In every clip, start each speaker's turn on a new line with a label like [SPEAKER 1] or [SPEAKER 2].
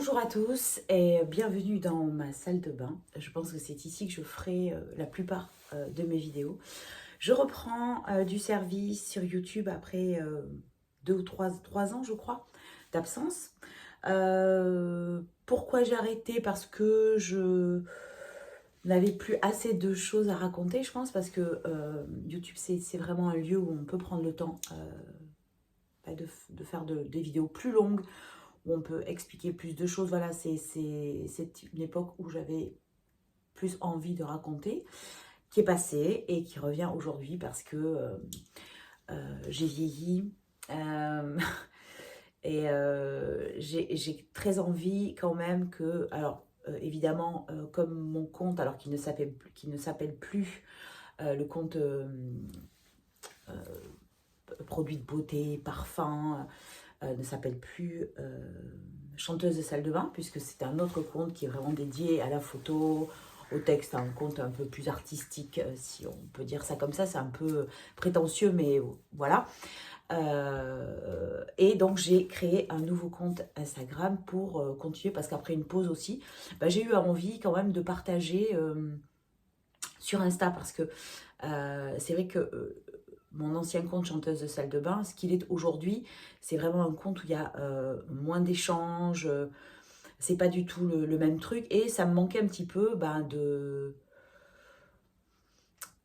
[SPEAKER 1] Bonjour à tous et bienvenue dans ma salle de bain. Je pense que c'est ici que je ferai la plupart de mes vidéos. Je reprends du service sur YouTube après 2 ou 3 ans, je crois, d'absence. Pourquoi j'ai arrêté? Parce que je n'avais plus assez de choses à raconter, je pense, parce que YouTube, c'est vraiment un lieu où on peut prendre le temps de faire des vidéos plus longues, où on peut expliquer plus de choses. Voilà, c'est une époque où j'avais plus envie de raconter, qui est passée et qui revient aujourd'hui parce que j'ai vieilli. euh, et j'ai très envie quand même que, alors évidemment, comme mon compte, alors qu'il ne s'appelle plus le compte euh, produit de beauté, parfum, ne s'appelle plus chanteuse de salle de bain, puisque c'est un autre compte qui est vraiment dédié à la photo, au texte, un compte un peu plus artistique, si on peut dire ça comme ça. C'est un peu prétentieux, mais voilà. Et donc j'ai créé un nouveau compte Instagram pour continuer, parce qu'après une pause aussi, j'ai eu envie quand même de partager sur Insta, parce que c'est vrai que mon ancien compte chanteuse de salle de bain, ce qu'il est aujourd'hui, c'est vraiment un compte où il y a moins d'échanges, c'est pas du tout le même truc, et ça me manquait un petit peu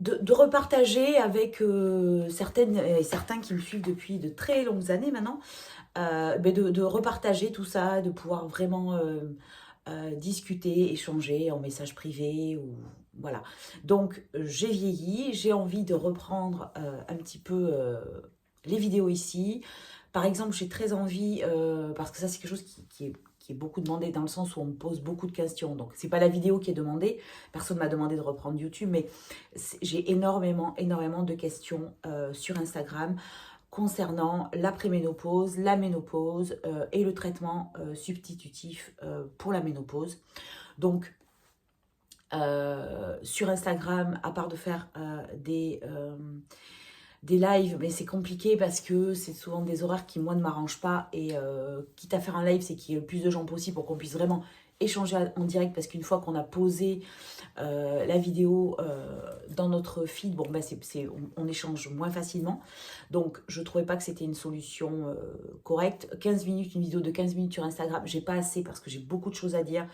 [SPEAKER 1] de repartager avec certaines et certains qui me suivent depuis de très longues années maintenant, de repartager tout ça, de pouvoir vraiment discuter, échanger en message privé ou voilà. Donc j'ai vieilli, j'ai envie de reprendre un petit peu les vidéos ici. Par exemple, j'ai très envie, parce que ça c'est quelque chose qui est beaucoup demandé, dans le sens où on me pose beaucoup de questions. Donc c'est pas la vidéo qui est demandée, personne m'a demandé de reprendre YouTube, mais j'ai énormément de questions sur Instagram concernant l'après-ménopause, la ménopause et le traitement substitutif pour la ménopause. Donc, sur Instagram, à part de faire des lives, mais c'est compliqué parce que c'est souvent des horaires qui, moi, ne m'arrangent pas. Et quitte à faire un live, c'est qu'il y ait le plus de gens possible pour qu'on puisse vraiment échanger en direct, parce qu'une fois qu'on a posé la vidéo dans notre feed, bon, on échange moins facilement. Donc, je ne trouvais pas que c'était une solution correcte. 15 minutes, une vidéo de 15 minutes sur Instagram, j'ai pas assez parce que j'ai beaucoup de choses à dire.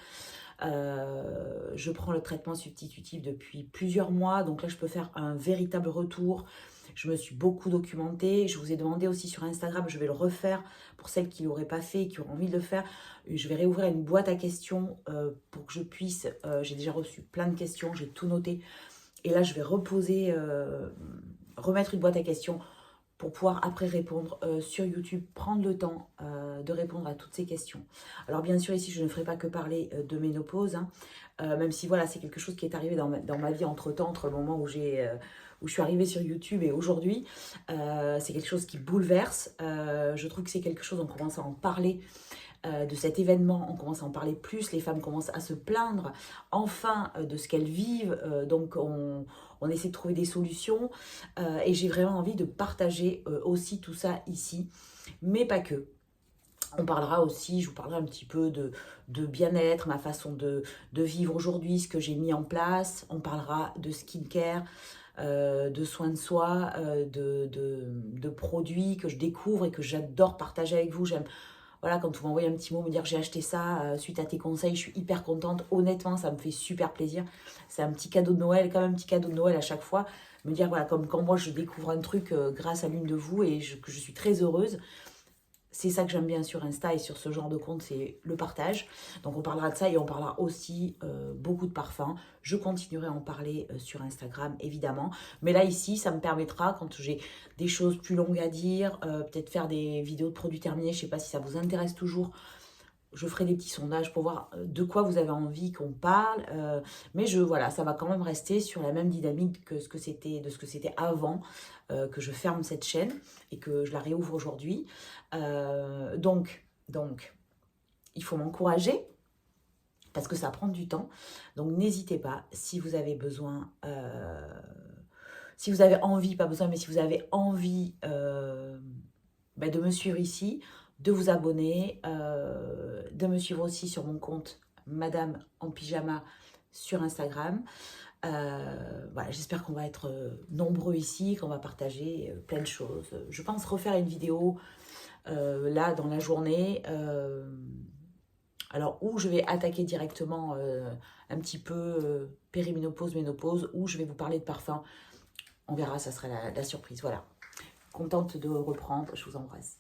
[SPEAKER 1] Je prends le traitement substitutif depuis plusieurs mois, donc là, je peux faire un véritable retour. Je me suis beaucoup documentée. Je vous ai demandé aussi sur Instagram, je vais le refaire pour celles qui ne l'auraient pas fait et qui auront envie de le faire. Je vais réouvrir une boîte à questions pour que je puisse. J'ai déjà reçu plein de questions, j'ai tout noté. Et là, je vais remettre une boîte à questions pour pouvoir après répondre sur YouTube, prendre le temps de répondre à toutes ces questions. Alors bien sûr, ici, je ne ferai pas que parler de ménopause, hein, même si voilà, c'est quelque chose qui est arrivé dans ma vie entre-temps, entre le moment où où je suis arrivée sur YouTube et aujourd'hui. C'est quelque chose qui bouleverse. Je trouve que c'est quelque chose, on commence à en parler de cet événement, on commence à en parler plus, les femmes commencent à se plaindre enfin de ce qu'elles vivent, donc on essaie de trouver des solutions, et j'ai vraiment envie de partager aussi tout ça ici, mais pas que. On parlera aussi, je vous parlerai un petit peu de bien-être, ma façon de vivre aujourd'hui, ce que j'ai mis en place. On parlera de skincare, de soins de soi, de produits que je découvre et que j'adore partager avec vous. J'aime, voilà, quand vous m'envoyez un petit mot, me dire j'ai acheté ça suite à tes conseils, je suis hyper contente. Honnêtement, ça me fait super plaisir. C'est un petit cadeau de Noël, comme un petit cadeau de Noël à chaque fois. Me dire, voilà, comme quand moi je découvre un truc grâce à l'une de vous et que je suis très heureuse. C'est ça que j'aime bien sur Insta et sur ce genre de compte, c'est le partage. Donc on parlera de ça et on parlera aussi beaucoup de parfums. Je continuerai à en parler sur Instagram, évidemment. Mais là, ici, ça me permettra, quand j'ai des choses plus longues à dire, peut-être faire des vidéos de produits terminés. Je ne sais pas si ça vous intéresse toujours. Je ferai des petits sondages pour voir de quoi vous avez envie qu'on parle. Mais voilà, ça va quand même rester sur la même dynamique que ce que c'était avant que je ferme cette chaîne et que je la réouvre aujourd'hui. Donc, il faut m'encourager parce que ça prend du temps. Donc, n'hésitez pas, si vous avez besoin, si vous avez envie, pas besoin, mais si vous avez envie de me suivre ici, de vous abonner, de me suivre aussi sur mon compte Madame en pyjama sur Instagram. Voilà, j'espère qu'on va être nombreux ici, qu'on va partager plein de choses. Je pense refaire une vidéo là dans la journée. Alors, où je vais attaquer directement un petit peu périménopause, ménopause, ou je vais vous parler de parfum. On verra, ça sera la surprise. Voilà. Contente de reprendre. Je vous embrasse.